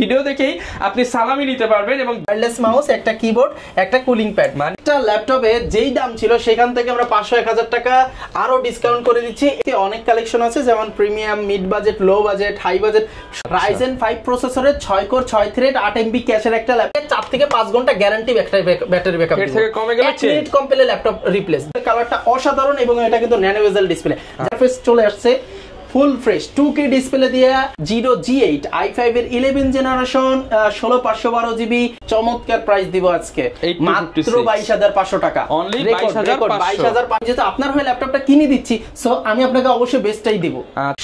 Video দেখেই আপনি সালামি নিতে পারবেন এবং ওয়্যারলেস মাউস, একটা কিবোর্ড, একটা কুলিং প্যাড। মানে একটা ল্যাপটপে যেই দাম ছিল সেখান থেকে আমরা 500-1000 টাকা আরো ডিসকাউন্ট করে দিচ্ছি। অনেক কালেকশন আছে, যেমন premium, mid budget, low budget, high budget. Ryzen 5 প্রসেসরের 6 কোর 6 থ্রেড 8 MB ক্যাশের একটা ল্যাপটপ, 4 থেকে 5 ঘন্টা গ্যারান্টি ব্যাটারি ব্যাকআপ। এর থেকে কমে গেলে 1 মিনিট কম পেলে ল্যাপটপ রিপ্লেস। কালারটা অসাধারণ এবং এটা কিন্তু ন্যানো বেজেল ডিসপ্লে। সারফেস চলে আসছে ফুল ফ্রেশ 2K ডিসপ্লে দিয়ে, Zero G8 i5 এর 11 জেনারেশন, 16512 GB। চমৎকার প্রাইস দিব আজকে মাত্র 22500 টাকা। অনলি 22500। যেহেতু আপনার হয়ে ল্যাপটপটা কিনে দিচ্ছি, সো আমি আপনাকে অবশ্যই বেস্টটাই দিব।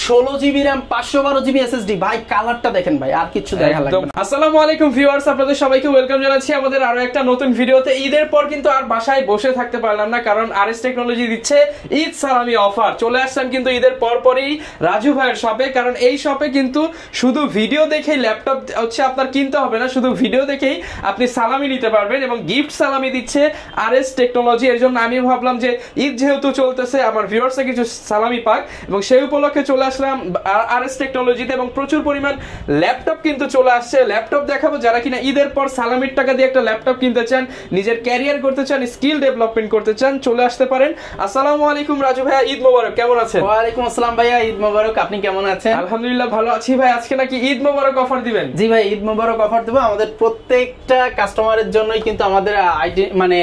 16 GB RAM, 512 GB SSD। ভাই কালারটা দেখেন ভাই, আর কিছু দেখা লাগবে না। আসসালামু আলাইকুম ভিউয়ার্স, আপনাদের সবাইকে ওয়েলকাম জানাচ্ছি আমাদের আরো একটা নতুন ভিডিওতে। ঈদের পর কিন্তু আর বাসায় বসে থাকতে পারলাম না, কারণ RS টেকনোলজি দিচ্ছে ঈদ সালামি অফার। চলে আসলাম কিন্তু ঈদের পরপরই রাজু ভাইয়ের শপে, কারণ এই শপে কিন্তু শুধু ভিডিও দেখেই ল্যাপটপ হচ্ছে আপনার কিনতে হবে না, শুধু ভিডিও দেখেই আপনি সালামি নিতে পারবেন এবং গিফট সালামি দিচ্ছে RS টেকনোলজি। এর জন্য আমি ভাবলাম যে ঈদ যেহেতু চলতেছে, আমার ভিউয়ার্সে কিছু সালামি পাক, এবং সেই উপলক্ষে চলে আসলাম RS টেকনোলজিতে এবং প্রচুর পরিমাণ ল্যাপটপ কিন্তু চলে আসছে। ল্যাপটপ দেখাবো যারা কিনা ঈদের পর সালামির টাকা দিয়ে একটা ল্যাপটপ কিনতে চান, নিজের ক্যারিয়ার করতে চান, স্কিল ডেভেলপমেন্ট করতে চান, চলে আসতে পারেন। আসসালামু আলাইকুম রাজু ভাইয়া, ঈদ মোবারক, কেমন আছেন? ওয়ালাইকুম আসসালাম ভাইয়া, ঈদ মোবারক। আপনি কেমন আছেন? আলহামদুলিল্লাহ ভালো আছি ভাই। আজকে নাকি ঈদ মোবারক অফার দিবেন? জি ভাই, ঈদ মোবারক অফার দেব আমাদের প্রত্যেকটা কাস্টমারের জন্যই। কিন্তু আমাদের মানে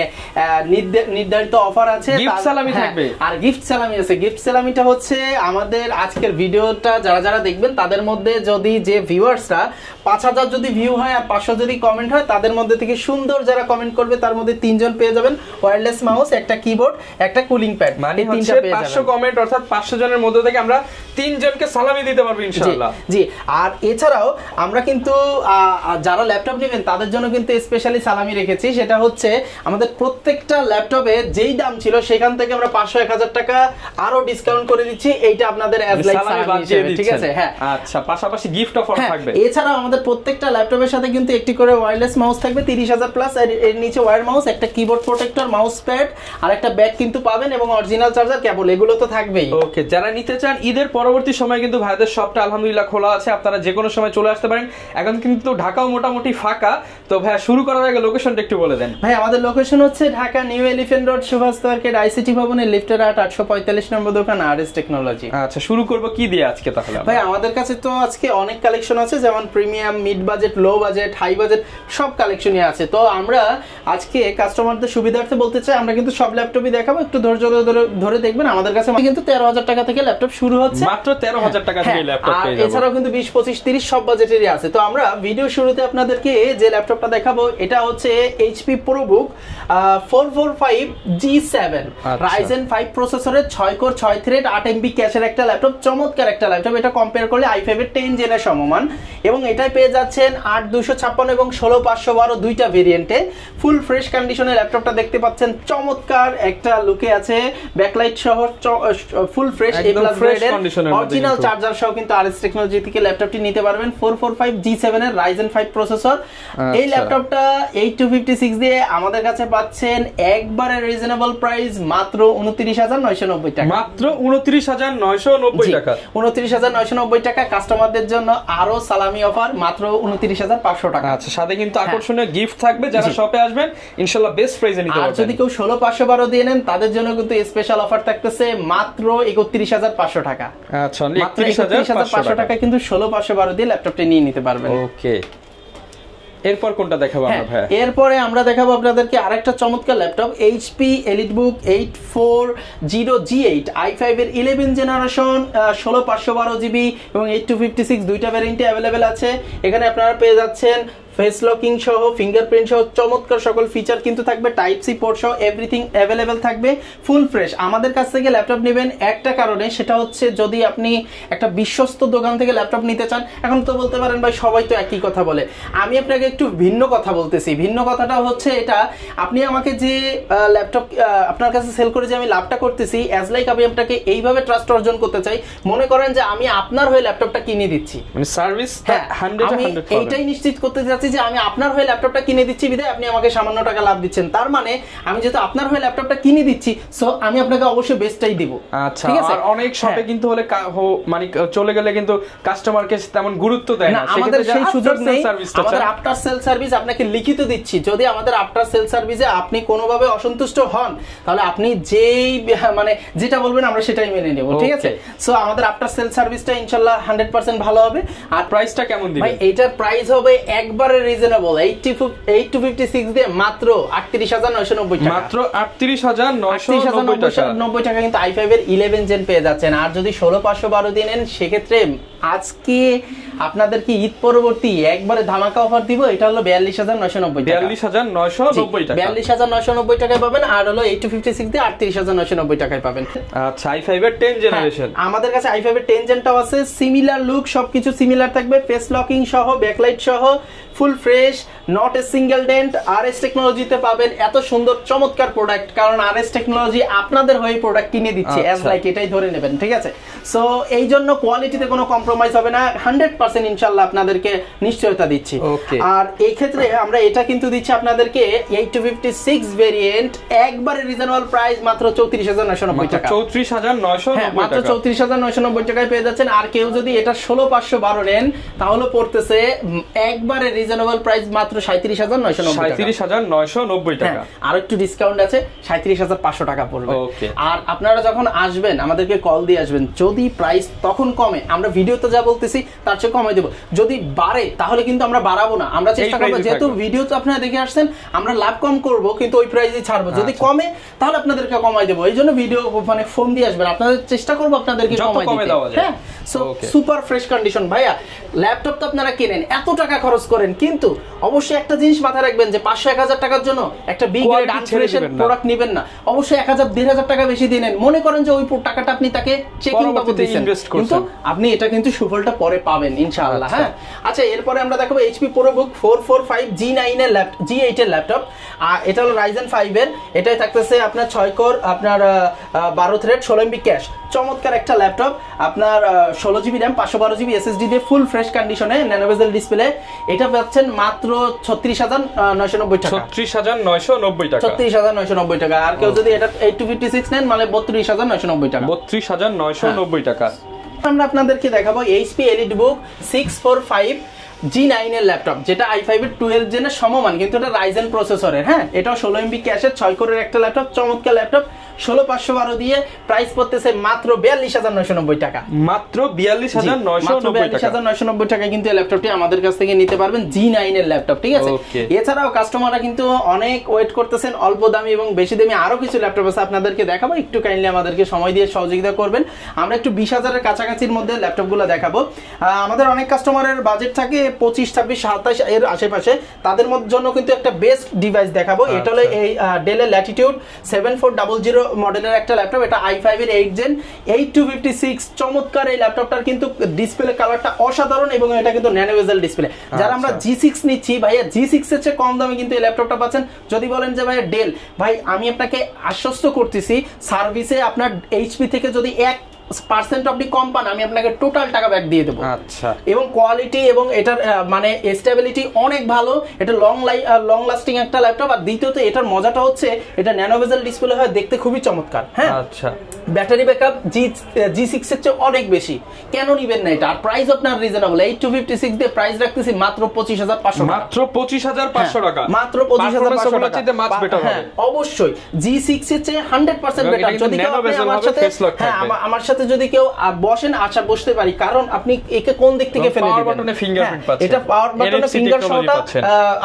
নির্ধারিত অফার আছে, গিফট সালামি থাকবে আর গিফট সালামি আছে। গিফট সালামিটা হচ্ছে আমাদের আজকের ভিডিওটা যারা যারা দেখবেন তাদের মধ্যে যদি যে ভিউয়ার্সরা 5000 যদি ভিউ হয় আর 500 যদি কমেন্ট হয়, তাদের মধ্যে থেকে সুন্দর যারা কমেন্ট করবে তার মধ্যে 3 জন পেয়ে যাবেন ওয়্যারলেস মাউস, একটা কিবোর্ড, একটা কুলিং প্যাড। মানে হচ্ছে 500 কমেন্ট অর্থাৎ 500 জনের মধ্যে থেকে আমরা 3 জনকে সালামি দিতে পারবো ইনশাআল্লাহ। জি, আর এছাড়াও আমরা কিন্তু যারা ল্যাপটপ নেবেন তাদের জন্য কিন্তু স্পেশালি সালামি রেখেছি। সেটা হচ্ছে আমাদের প্রত্যেকটা ল্যাপটপে যেই দাম ছিল সেখান থেকে আমরা 500-1000 টাকা আরো ডিসকাউন্ট করে দিচ্ছি। এইটা আপনাদের অ্যাজ লাইক সালামি হিসেবে, ঠিক আছে? হ্যাঁ, আচ্ছা, পাশাপাশি গিফট অফার থাকবে। এছাড়াও আমাদের প্রত্যেকটা ল্যাপটপের সাথে কিন্তু একটি করে ওয়্যারলেস মাউস থাকবে 30000 প্লাস, এর নিচে ওয়্যার মাউস, একটা কিবোর্ড প্রোটেক্টর, মাউস প্যাড আর একটা ব্যাগ কিন্তু পাবেন, এবং অরিজিনাল চার্জার কেবল, এগুলো তো থাকবেই। ওকে, যারা নিতে চান ঈদের পরবর্তী সময় কিন্তু ভাইদের শপটা আলহামদুলিল্লাহ খোলা আছে, আপনারা যে কোনো সময় চলে আসতে পারেন। এখন কিন্তু ঢাকাও মোটামুটি ফাঁকা। তো ভাই শুরু করার আগে লোকেশনটা একটু বলে দেন। ভাই আমাদের লোকেশন হচ্ছে Dhaka new elephant road, Subhash market, ICT ভবনের লিফটের 845 নম্বর দোকান, RS টেকনোলজি। আচ্ছা, শুরু করব কি দিয়ে আজকে তাহলে? ভাই আমাদের কাছে তো আজকে অনেক কালেকশন আছে, যেমন premium, mid budget, low budget, high budget, সব কালেকশনই আছে। তো আমরা আজকে কাস্টমারদের সুবিধার্থে বলতে চাই, আমরা কিন্তু সব ল্যাপটপই দেখাবো, একটু ধৈর্য ধরে দেখবেন। আমাদের কাছে কিন্তু 13000 টাকা থেকে ল্যাপটপ শুরু হচ্ছে, মাত্র 13000 টাকা থেকে ল্যাপটপ পেয়ে যাবেন। এছাড়াও কিন্তু 20, 25, 30 সব বাজেটেরই আছে। তো আমরা ভিডিও শুরুতে আপনাদেরকে যে ল্যাপটপটা দেখাবো এটা হচ্ছে HP ProBook 445G7 Ryzen 5 প্রসেসরের 6 কোর 6 থ্রেড 8 MB ক্যাশের একটা ল্যাপটপ। চমৎকার একটা ল্যাপটপ, এটা কম্পেয়ার করলে i5 এর 10 জেনের সমমান, এবং এটাই পেয়ে যাচ্ছেন 8256 এবং 16512 দুইটা ভেরিয়েন্টে। ফুল ফ্রেশ কন্ডিশনে ল্যাপটপটা দেখতে পাচ্ছেন, চমৎকার একটা লুকে আছে, ব্যাকলাইট সহ ফুল ফ্রেশ A+ গ্রেডের অরিজিনাল চার্জার সহ কিন্তু RS টেকনোলজি থেকে ল্যাপটপটি নিতে পারবেন। 445G7 এর Ryzen 5 প্রসেসর। এই ল্যাপটপটা 8256 দিয়ে আমাদের কাছে পাচ্ছেন একবারে রিজনেবল প্রাইস, মাত্র 29990 টাকা। মাত্র 29990 টাকা। 29990 টাকা। কাস্টমারদের জন্য আরো সালামি অফার, মাত্র 29500 টাকা। আচ্ছা, সাথে কিন্তু আকর্ষণীয় গিফট থাকবে। যারা শপে আসবেন ইনশাআল্লাহ বেস্ট প্রাইসে নিতে পারবেন। আর যদি কেউ 16512 দিয়ে নেন তাদের জন্য কিন্তু স্পেশাল অফার থাকতেছে, মাত্র 31500 টাকা। আচ্ছা, 31500 টাকা কিন্তু 16512 দিয়ে ল্যাপটপটা নিয়ে নিতে পারবেন। ওকে, এরপর কোনটা দেখাবো আমরা ভাই? এরপরে আমরা দেখাবো আপনাদেরকে আরেকটা চমৎকার laptop, HP EliteBook 84G8 i5 এর 11 জেনারেশন, 16512 GB এবং 8256 দুইটা ভ্যারিয়েন্টে अवेलेबल আছে। এখানে আপনারা পেয়ে যাচ্ছেন ফেস লকিং সহ, ফিঙ্গারপ্রিন্ট সহ চমৎকার সকল ফিচার কিন্তু থাকবে, টাইপ সি পোর্ট সহ এভরিথিং अवेलेबल থাকবে, ফুল ফ্রেশ। আমাদের কাছ থেকে ল্যাপটপ নেবেন একটা কারণে, সেটা হচ্ছে যদি আপনি একটা বিশ্বস্ত দোকান থেকে ল্যাপটপ নিতে চান। এখন তো বলতে পারেন ভাই সবাই তো একই কথা বলে, আমি আপনাকে একটু ভিন্ন কথা বলতেছি। ভিন্ন কথাটা হচ্ছে এটা, আপনি আমাকে যে ল্যাপটপ আপনার কাছে সেল করে যে আমি লাভটা করতেছি, অ্যাজ লাইক আমি আপনাকে এইভাবে ট্রাস্ট অর্জন করতে চাই, মনে করেন যে আমি আপনার হয়ে ল্যাপটপটা কিনে দিচ্ছি, মানে সার্ভিস 100 আমি এইটাই নিশ্চিত করতে চাচ্ছি চাচ্ছি যে আমি আপনার হয়ে ল্যাপটপটা কিনে দিচ্ছি বিধায় আপনি আমাকে সামান্য টাকা লাভ দিচ্ছেন, তার মানে আমি যেহেতু আপনার হয়ে ল্যাপটপটা কিনে দিচ্ছি সো আমি আপনাকে অবশ্যই বেস্টটাই দিব। আচ্ছা, আর অনেক শপে কিন্তু হলে মানে চলে গেলে কিন্তু কাস্টমারকে তেমন গুরুত্ব দেয় না, আমাদের সেই সুযোগ নেই। আমাদের আফটার সেল সার্ভিস আপনাকে লিখিত দিচ্ছি, যদি আমাদের আফটার সেল সার্ভিসে আপনি কোনোভাবে অসন্তুষ্ট হন তাহলে আপনি যেই মানে যেটা বলবেন আমরা সেটাই মেনে নেব, ঠিক আছে? সো আমাদের আফটার সেল সার্ভিসটা ইনশাআল্লাহ 100% ভালো হবে। আর প্রাইসটা কেমন দিবেন ভাই? এটার প্রাইস হবে একবারে রিজনেবল, 8256 দিয়ে মাত্র 38990 টাকা, মাত্র 38990 টাকা কিন্তু i5 এর 11 জেন পেয়ে যাচ্ছেন। আর যদি 16512 দিয়ে নেন সেক্ষেত্রে আজকে আপনাদেরকে ঈদ পরবর্তী একবারে ধামাকা অফার দিব, এটা হলো 42990 টাকা, 42990 টাকা, 42990 টাকায় পাবেন। আর হলো 8256 দিয়ে 38990 টাকায় পাবেন। আচ্ছা, i5 এর 10 জেনারেশন আমাদের কাছে i5 এর 10 জেনটাও আছে, সিমিলার লুক, সবকিছু সিমিলার থাকবে, ফেস লকিং সহ, ব্যাকলাইট সহ, full fresh, not a single dent. RS টেকনোলজিতে পাবেন এত সুন্দর চমৎকার প্রোডাক্ট, কারণ আরএস টেকনোলজি আপনাদের হয়ে প্রোডাক্ট কিনে দিচ্ছে, অ্যাজ লাইক এটাই ধরে নেবেন, ঠিক আছে? সো এই জন্য কোয়ালিটিতে কোনো কম্প্রোমাইজ হবে না, 100% ইনশাআল্লাহ আপনাদেরকে নিশ্চয়তা দিচ্ছি। আর এই ক্ষেত্রে আমরা এটা কিন্তু দিচ্ছি আপনাদেরকে 8256 ভেরিয়েন্ট একবারে রিজনেবল প্রাইস মাত্র 34990 টাকা, 34990 টাকা, মাত্র 34990 টাকায় পেয়ে যাচ্ছেন। আর কেউ যদি এটা 16512 নেন তাহলে পড়তেছে একবারে রিজনেবল প্রাইস মাত্র 37990 টাকা। আর একটু ডিসকাউন্ট আছে, 37500 টাকা পড়বে। আর আপনারা যখন আসবেন আমাদেরকে কল দিয়ে আসবেন, যদি প্রাইস তখন কমে আমরা ভিডিওতে যা বলতেছি তার চেয়ে কমাই দেব, যদি বাড়ে তাহলে কিন্তু আমরা বাড়াবো না, আমরা চেষ্টা করব যেহেতু ভিডিওতে আপনারা দেখে আসছেন আমরা লাভ কম করব কিন্তু ওই প্রাইসই ছাড়বো, যদি কমে তাহলে আপনাদেরকে কমাই দেব। এই জন্য ভিডিও মানে ফোন দিয়ে আসবেন, আপনাদের চেষ্টা করব আপনাদেরকে কমাই দিতে। হ্যাঁ, সো সুপার ফ্রেশ কন্ডিশন। ভাইয়া ল্যাপটপ তো আপনারা কিনেন, এত টাকা খরচ করেন, কিন্তু অবশ্যই একটা জিনিস মাথায় রাখবেন যে 500-1000 টাকার জন্য একটা বিগ গ্রেড আনফ্রেশেড প্রোডাক্ট নেবেন না, অবশ্যই 1000-1500 টাকা বেশি দিয়ে নেন, মনে করেন যে ওই টাকাটা আপনি তাকে চেকিং বাবদ দিয়েছেন, কিন্তু আপনি এটা কিন্তু সুফলটা পরে পাবেন ইনশাআল্লাহ। হ্যাঁ, আচ্ছা, এরপরে আমরা দেখাবো এইচপি ProBook 445 G9 এর ল্যাপটপ, G8 এর ল্যাপটপ। আর এটা হলো Ryzen 5 এর, এটাই থাকতেছে আপনার 6 কোর, আপনার 12 থ্রেড, 16 MB ক্যাশ, চমৎকার একটা ল্যাপটপ। আপনার 16 GB RAM, 512 GB SSD দিয়ে ফুল ফ্রেশ কন্ডিশনে, ন্যানো বেজেল ডিসপ্লে। এটা পাচ্ছেন মাত্র 36990 টাকা, 36990 টাকা, 36990 টাকা। আর কেউ যদি এটা 8256 নেন মানে 32990 টাকা, 32990 টাকা। আমরা আপনাদেরকে দেখাবো HP EliteBook 645 G9 এর ল্যাপটপ, যেটা i5 এর 12 জেনের সমমান, কিন্তু এটা Ryzen প্রসেসরের। হ্যাঁ, এটাও 16 MB ক্যাশের 6 কোরের একটা ল্যাপটপ, চমৎকার ল্যাপটপ। 16512 দিয়ে প্রাইস পড়তেছে মাত্র 42990 টাকা, মাত্র 42990 টাকা কিন্তু এই ল্যাপটপটি আমাদের কাছ থেকে নিতে পারবেন, G9 এর ল্যাপটপ, ঠিক আছে? এছাড়াও কাস্টমাররা কিন্তু অনেক ওয়েট করতেছেন, অল্প দামি এবং বেশি দামি আরো কিছু ল্যাপটপ আছে, আপনাদেরকে দেখাবো, একটু কাইন্ডলি আমাদেরকে সময় দিয়ে সহযোগিতা করবেন। আমরা একটু 20000 এর কাছাকাছির মধ্যে ল্যাপটপগুলো দেখাবো। আমাদের অনেক কাস্টমারের বাজেট থাকে 25, 26, 27 এর আশেপাশে, তাদের জন্য কিন্তু একটা বেস্ট ডিভাইস দেখাবো। এটা হলো এই Dell এর Latitude 7400 মডেলের একটা ল্যাপটপ, এটা i5 এর 8 জেন 8256, চমৎকার এই ল্যাপটপটার কিন্তু ডিসপ্লে কালারটা অসাধারণ এবং এটা কিন্তু ন্যানো বেজেল ডিসপ্লে। যারা আমরা G6 নিচ্ছি, ভাইয়া G6 এর চেয়ে কম দামে কিন্তু এই ল্যাপটপটা পাচ্ছেন। যদি বলেন যে ভাইয়া ডেল, ভাই আমি আপনাকে আশ্বস্ত করতেছি সার্ভিসে আপনার এইচপি থেকে যদি 1% আপনি কম পান, আমি আপনাকে টোটাল টাকা ব্যাক দিয়ে দেবো। আচ্ছা, এবং কোয়ালিটি এবং এটার মানে স্টেবিলিটি অনেক ভালো, এটা লং লাস্টিং একটা ল্যাপটপ। আর দ্বিতীয়ত এটার মজাটা হচ্ছে এটা ন্যানো বেজেল ডিসপ্লে হয়, দেখতে খুবই চমৎকার। হ্যাঁ, আচ্ছা, ব্যাটারি ব্যাকআপ G6 এর চেয়ে অনেক বেশি, কেন নিবেন না এটা? আর প্রাইস আপনার রিজনেবল, 8256 দিয়ে প্রাইস রাখতেছি মাত্র 25500 টাকা, মাত্র 25500 টাকা, মাত্র 25500 টাকা। হ্যাঁ, অবশ্যই G6 এর চেয়ে 100% বেটার। যদি কেউ আমার সাথে, হ্যাঁ, আমার সাথে যদি কেউ বসেন, আচ্ছা বসতে পারি, কারণ আপনি একে কোন দিক থেকে ফেলে দিবেন, বাটনে ফিঙ্গারপ্রিন্ট পাচ্ছেন, এটা পাওয়ার বাটনে ফিঙ্গার শটটা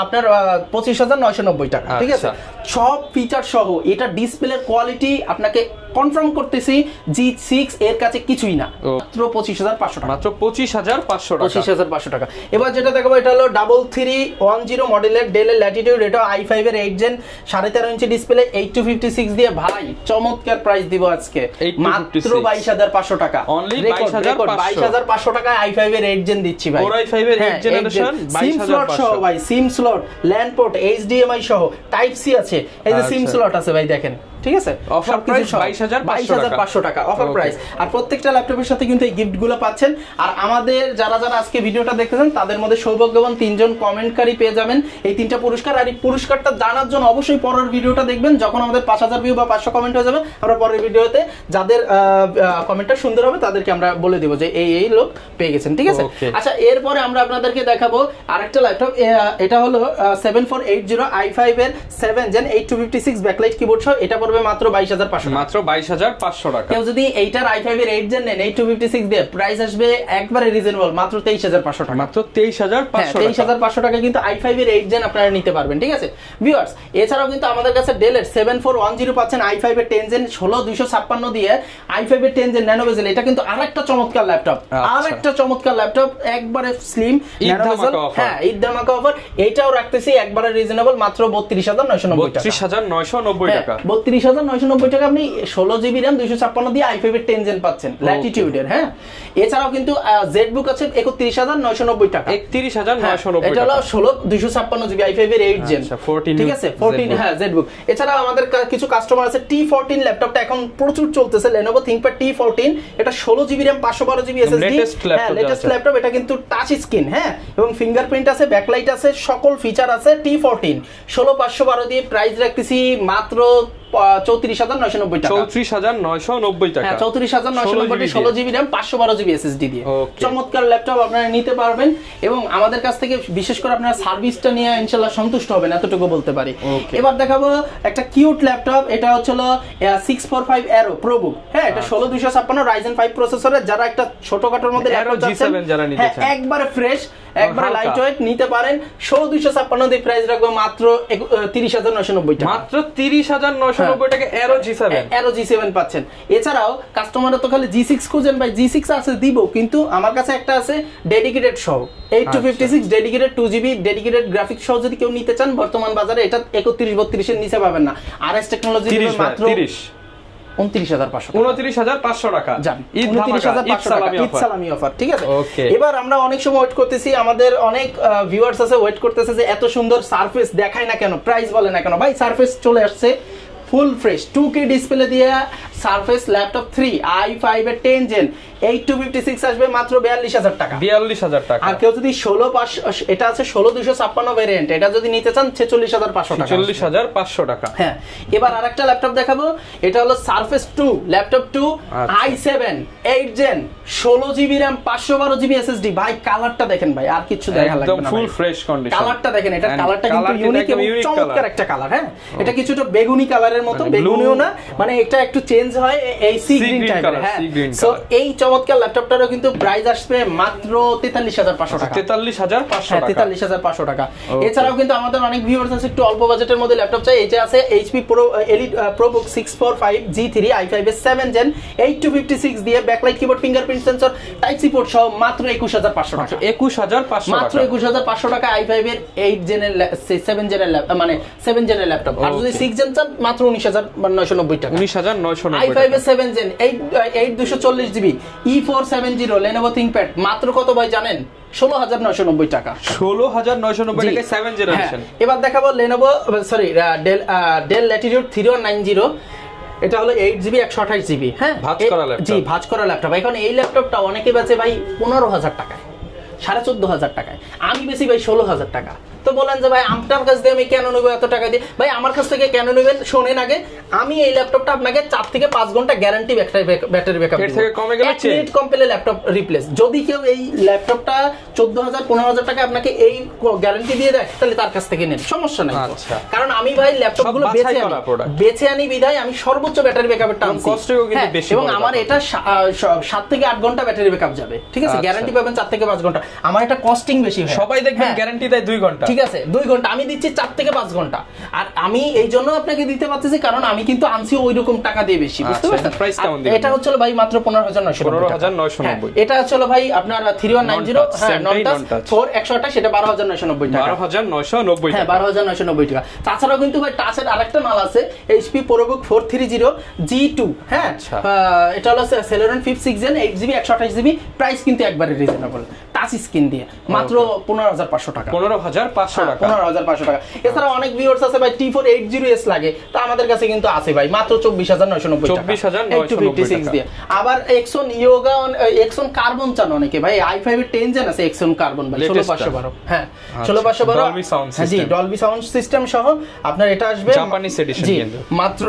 আপনার 25990 টাকা, ঠিক আছে? সব ফিচার সহ এটা ডিসপ্লের কোয়ালিটি আপনাকে কনফার্ম করতেছি G6 এর কাছে কিছুই না, মাত্র 25500 টাকা, মাত্র 25500 টাকা, 25500 টাকা। এবার যেটা দেখাবো এটা হলো 3310 মডেলের Dell এর Latitude, এটা i5 এর 8 জেন 13.5 ইঞ্চি ডিসপ্লে, 8256 দিয়ে ভাই চমৎকার প্রাইস দিব আজকে, মাত্র 22500 টাকা, অনলি 22500 টাকায় i5 এর 8 জেন দিচ্ছি ভাই, Core i5 এর 8 জেনারেশন 22500 ভাই, সিম স্লট, ল্যান্ড পোর্ট, HDMI সহ, টাইপ সি আছে, এই যে সিম স্লট আছে ভাই, দেখেন ঠিক আছে অফার প্রাইস 22500 টাকা অফার প্রাইস। আর প্রত্যেকটা ল্যাপটপের সাথে কিন্তু এই গিফটগুলো পাচ্ছেন। আর আমাদের যারা যারা আজকে ভিডিওটা দেখতেছেন তাদের মধ্যে সৌভাগ্যবান 3 জন কমেন্টকারী পেয়ে যাবেন এই 3টা পুরস্কার। আর এই পুরস্কারটা জানার জন্য অবশ্যই পরের ভিডিওটা দেখবেন, যখন আমাদের 5000 ভিউ বা 500 কমেন্ট হয়ে যাবে আমরা পরের ভিডিওতে যাদের কমেন্টটা সুন্দর হবে তাদেরকে আমরা বলে দেব যে এই লোক পেয়ে গেছেন, ঠিক আছে। আচ্ছা, এরপরে আমরা আপনাদেরকে দেখাবো আরেকটা ল্যাপটপ, এটা হলো 7480 i5 এর 7 Gen 8256 ব্যাকলাইট কিবোর্ড সহ। এটা পড়বে মাত্র 22500, মাত্র 22500 টাকা। কেউ যদি এইটার i5 এর 8 Gen নেন 8256 দিয়ে, প্রাইস আসবে একবারে রিজনেবল মাত্র 23500 টাকা, মাত্র 23500 টাকা। 23500 টাকা কিন্তু i5 এর 8 Gen আপনারা নিতে পারবেন, ঠিক আছে ভিউয়ার্স। এছাড়াও কিন্তু আমাদের কাছে ডেলের 7410 পাচ্ছেন i5 এর 10 Gen 16256 দিয়ে, i5 এর 10 Gen ন্যানো বেজেল। এটা কিন্তু আরেকটা চমৎকার ল্যাপটপ, আরেকটা চমৎকার ল্যাপটপ, একবারে স্লিম ন্যানো বেজেল। হ্যাঁ, ঈদ ধামাকা অফার। এটাও রাখতেছি একবারে রিজনেবল মাত্র 32990 টাকা। 32990 টাকা, 32990 টাকা আপনি 16GB RAM 256 দিয়ে i5 এর 10 Gen পাচ্ছেন ল্যাটিটিউডের। হ্যাঁ, এছাড়াও কিন্তু জেডবুক আছে 31990 টাকা, 31990 এটা হলো 16 256GB i5 এর 8 Gen, ঠিক আছে 14। হ্যাঁ, জেডবুক। এছাড়াও আমাদের কিছু কাস্টমার আছে T14 ল্যাপটপটা এখন প্রচুর চলতেছে, Lenovo ThinkPad T14। এটা 16GB RAM 512GB SSD, হ্যাঁ লেটেস্ট ল্যাপটপ। এটা কিন্তু টাচ স্ক্রিন, হ্যাঁ, এবং ফিঙ্গারপ্রিন্ট আছে, ব্যাকলাইট আছে, সকল ফিচার আছে। T14 16512 দিয়ে প্রাইস রাখতেছি মাত্র 34990 টাকা, 34990 টাকা। হ্যাঁ 34990 16GB RAM 512GB SSD দিয়ে চমৎকার ল্যাপটপ আপনারা নিতে পারবেন। এবং আমাদের কাছ থেকে বিশেষ করে আপনারা সার্ভিসটা নিয়ে ইনশাআল্লাহ সন্তুষ্ট হবেন, এতটুকু বলতে পারি। এবার দেখাবো একটা কিউট ল্যাপটপ, এটা হলো 645 Aero ProBook। হ্যাঁ, এটা 16256 Ryzen 5 প্রসেসরের। যারা একটা ছোটখাটোর মধ্যে ল্যাপটপ চাচ্ছেন, হ্যাঁ একবারে ফ্রেশ, একবারে লাইট ওয়েট নিতে পারেন। 16256 দিয়ে প্রাইস রাখবো মাত্র 30990 টাকা, মাত্র 30990 টাকা। Aero G7 পাচ্ছেন। এছাড়াও কাস্টমাররা তো খালি G6 খুঁজেন ভাই, G6 আছে দিব, কিন্তু আমার কাছে একটা আছে ডেডিকেটেড সহ 8256 ডেডিকেটেড 2GB ডেডিকেটেড গ্রাফিক্স সহ। যদি কেউ নিতে চান বর্তমান বাজারে এটা 3132 এর নিচে পাবেন না। RS টেকনোলজি মাত্র 29500 টাকা। ঈদ সালামি অফার, ঠিক আছে। এবার আমরা অনেক সময় ওয়েট করতেছি, আমাদের অনেক ভিউয়ার্স আছে ওয়েট করতেছে যে এত সুন্দর সারফেস দেখায় না কেন, প্রাইস বলে না কেন। ভাই সারফেস চলে আসছে ফুল ফ্রেশ 2K ডিসপ্লে দিয়ে সারফেস ল্যাপটপ 3 i5 এর 10 Gen 8256 আসবে মাত্র 42000 টাকা, 42000 টাকা। আর কেউ যদি 16500, এটা আছে 16256 ভেরিয়েন্ট, এটা যদি নিতে চান 46500 টাকা, 46500 টাকা। হ্যাঁ, এবার আরেকটা ল্যাপটপ দেখাবো, এটা হলো surface 2 laptop 2 i7 8 Gen 16GB RAM 512GB SSD। ভাই কালারটা দেখেন ভাই, আর কিছু দেখা লাগবে না, একদম ফুল ফ্রেশ কন্ডিশন। কালারটা দেখেন, এটা কালারটা কিন্তু ইউনিক এবং চমৎকার একটা কালার। হ্যাঁ, এটা কিছুটা বেগুনি কালারের মতো, বেগুনিও না, মানে এটা একটু চেঞ্জ হয় এই সি গ্রিন টাইপের। হ্যাঁ, সো এই চমৎকার ল্যাপটপটারও কিন্তু প্রাইস আসবে মাত্র 43500 টাকা, 43500 টাকা, 43500 টাকা। এছাড়াও কিন্তু আমাদের অনেক ভিউয়ার্স আছে একটু অল্প বাজেটের মধ্যে ল্যাপটপ চাই, এটা আছে HP Pro Elite ProBook 645 G3 i5 এর 7 Gen 8256 দিয়ে backlight keyboard fingerprint sensor type C port সহ মাত্র 21500 টাকা, 21500 মাত্র 21500 টাকা i5 এর 8 Gen এর 7 Gen এর মানে 7 Gen এর ল্যাপটপ। আর যদি 6 Gen চান মাত্র 19990 টাকা, 19990 i5 এর 7 Gen 8240GB E470 Lenovo ThinkPad মাত্র কত ভাই জানেন? 16990 টাকা, 16990 টাকায় 7 জেনারেশন। এবার দেখাবো Lenovo Dell Latitude 3190। এটা হলো 8GB 128GB। হ্যাঁ, ভাঁজ করা ল্যাপটপ, জি ভাঁজ করা ল্যাপটপ। এখন এই ল্যাপটপটা অনেকে বেচে ভাই 15000 টাকায়, 14500 টাকায়, আমি বেশি ভাই 16000 টাকা। তো বলেন যে ভাই আপনার কাছ থেকে আমি কেন নেব এত টাকা দিয়ে? ভাই আমার কাছ থেকে কেন নেবেন শোনেন আগে। আমি এই ল্যাপটপটা আপনাকে 4 থেকে 5 ঘন্টা গ্যারান্টি ব্যাটারি ব্যাকআপ এর থেকে কমে গেলে 1 মিনিট কম পেলে ল্যাপটপ রিপ্লেস। যদি কেউ এই ল্যাপটপটা 14000 15000 টাকা আপনাকে এই গ্যারান্টি দিয়ে দেয় তাহলে তার কাছ থেকে নেন, সমস্যা নাই। কারণ আমি ভাই ল্যাপটপগুলো বেছে আনি বিধায় আমি সর্বোচ্চ ব্যাটারি ব্যাকআপটা আনছি, কষ্টও কিন্তু বেশি, এবং আমার এটা 7 থেকে 8 ঘন্টা ব্যাটারি ব্যাকআপ যাবে, ঠিক আছে। গ্যারান্টি পাবেন 4 থেকে 5 ঘন্টা, আমার এটা কস্টিং বেশি হয়। সবাই দেখবেন গ্যারান্টি দেয় 2 ঘন্টা, ঠিক আছে 2 ঘন্টা, আমি দিচ্ছি 4 থেকে 5 ঘন্টা। আর আমি এই জন্য আপনাকে দিতে পারতেছি কারণ আমি কিন্তু আনছি ওই রকম টাকা দিয়ে বেশি, বুঝতে পারছেন? প্রাইস কেমন দিবেন? এটা হচ্ছে ভাই মাত্র 15990। এটা হচ্ছে ভাই আপনার 3190, হ্যাঁ ননটাচ 4128, এটা 12990 টাকা, 12990 হ্যাঁ 12990 টাকা। তাছাড়াও কিন্তু ভাই টাচের আরেকটা মাল আছে HP ProBook 430 G2। হ্যাঁ, এটা হলো Celeron 5th 6 Gen 8GB 128GB, price কিন্তু একবারে রিজনেবল। টাচ স্ক্রিন দিয়ে মাত্র 15,500 টাকা। 15,500 টাকা, 15,500 টাকা। এছাড়া অনেক ভিউয়ার্স আছে ভাই T4 80s লাগে, তো আমাদের কাছে কিন্তু আছে ভাই মাত্র 24,990 টাকা, 24,990 দিয়ে। আবার Exxon Yoga, Exxon Carbon চান অনেকে ভাই, i5 এর 10 জেন আছে Exxon Carbon ভাই 16512, হ্যাঁ 16512, ডলবি সাউন্ড সিস্টেম, জি ডলবি সাউন্ড সিস্টেম সহ আপনার এটা আসবে জাপানিজ এডিশন কিন্তু মাত্র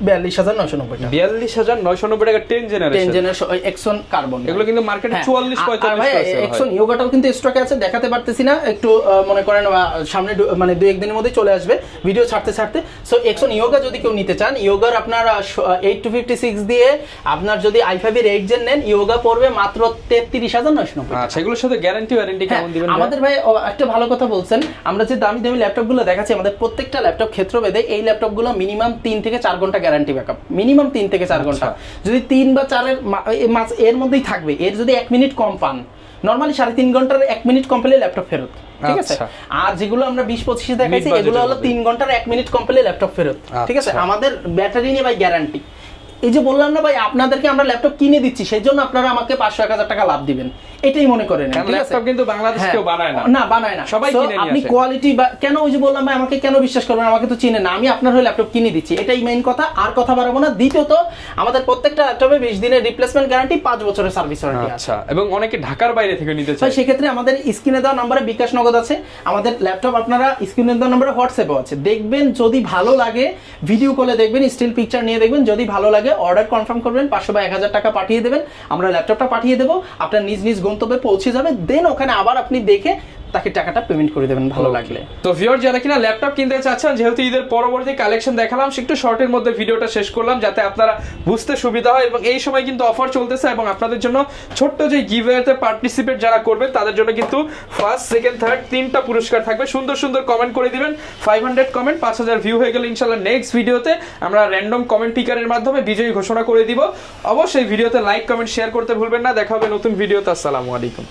42,990 টাকা, 42,990 টাকা 10 জেনারেশন Exxon Carbon। এগুলো কিন্তু মার্কেটে 44-45 ভাই Exxon Yogaটাও কিন্তু স্টকে আছে, দেখাতে পারতেছি না, একটু মনে করেন সামনে মানে 2-1 দিনের মধ্যে চলে আসবে ভিডিও ছাড়তে। সো Exxon Yoga যদি কেউ নিতে চান, Yogaর আপনার 8256 দিয়ে আপনার যদি i5 এর 8 জেন নেন, Yoga পড়বে মাত্র 33,990 টাকা। আচ্ছা, এগুলোর সাথে গ্যারান্টি ওয়ারেন্টি কেমন দিবেন? আমাদের ভাই একটা ভালো কথা বলছেন, আমরা যে দামি দামি ল্যাপটপগুলো দেখাচ্ছি, আমাদের প্রত্যেকটা ল্যাপটপ ক্ষেত্রভেদে এই ল্যাপটপগুলো মিনিমাম 3 থেকে 4 ঘন্টা গ্যারান্টি ব্যাকআপ, মিনিমাম 3 থেকে 4 ঘন্টা। যদি 3 বা 4 এর মধ্যেই থাকবে, এর যদি 1 মিনিট কম পান, নরমালি 3.5 ঘন্টার 1 মিনিট কম পেলে ল্যাপটপ ফেরত, ঠিক আছে। আর যেগুলো আমরা 20-25 দেখাচ্ছি, এগুলো হলো 3 ঘন্টার 1 মিনিট কম পেলে ল্যাপটপ ফেরত, ঠিক আছে। আমাদের ব্যাটারি নিয়ে ভাই গ্যারান্টি, এই যে বললাম না ভাই আপনাদেরকে আমরা ল্যাপটপ কিনে দিচ্ছি, সেই জন্য আপনারা আমাকে 500-1000 টাকা লাভ দিবেন, এটাই মনে করেন। ল্যাপটপ কিন্তু বাংলাদেশে কেউ বানায় না, না বানায় না, সবাই কিনে নিয়ে আসে। আপনি কোয়ালিটি বা কেন, ওই যে বললাম ভাই আমাকে কেন বিশ্বাস করবেন, আমাকে তো চিনেন না, আমি আপনার হয়ে ল্যাপটপ কিনে দিচ্ছি, এটাই মেইন কথা। আর কথা বাড়াবো না। দ্বিতীয়ত আমাদের প্রত্যেকটা ল্যাপটপে 20 দিনের রিপ্লেসমেন্ট গ্যারান্টি, 5 বছরের সার্ভিস ওয়ারেন্টি আছে। আচ্ছা, এবং অনেকে ঢাকার বাইরে থেকে নিতে চায়, সেই ক্ষেত্রে আমাদের স্ক্রিনে দেওয়া নম্বরে বিকাশ নগদ আছে, আমাদের ল্যাপটপ আপনারা স্ক্রিনে দেওয়া নম্বরে হোয়াটসঅ্যাপও আছে। দেখবেন যদি ভালো লাগে, ভিডিও কলে দেখবেন, স্টিল পিকচার নিয়ে দেখবেন, যদি ভালো লাগে অর্ডার কনফার্ম করবেন, 500 বা 1000 টাকা পাঠিয়ে দেবেন, আমরা ল্যাপটপটা পাঠিয়ে দেবো, আপনার নিজ নিজ গন্তব্যে পৌঁছে যাবে। দেন ওখানে আবার আপনি দেখে তাকে টাকাটা পেমেন্ট করে দেবেন ভালো লাগলে। তো ভিউয়ার যারা কিনা ল্যাপটপ কিনতে চাচ্ছেন, যেহেতু ঈদের পরবর্তী কালেকশন দেখালাম, একটু শর্টের মধ্যে ভিডিওটা শেষ করলাম যাতে আপনারা বুঝতে সুবিধা হয়। এবং এই সময় কিন্তু অফার চলতেছে, এবং আপনাদের জন্য ছোট্ট যে গিভওয়েতে পার্টিসিপেট যারা করবেন তাদের জন্য কিন্তু ফার্স্ট, সেকেন্ড, থার্ড 3টা পুরস্কার থাকবে। সুন্দর সুন্দর কমেন্ট করে দিবেন, 500 কমেন্ট, 5000 ভিউ হয়ে গেলে ইনশাআল্লাহ নেক্সট ভিডিওতে আমরা র্যান্ডম কমেন্ট পিকারের মাধ্যমে বিজয়ী ঘোষণা করে দিব। অবশ্যই ভিডিওতে লাইক, কমেন্ট, শেয়ার করতে ভুলবেন না। দেখা হবে নতুন ভিডিওতে। আসসালামু আলাইকুম।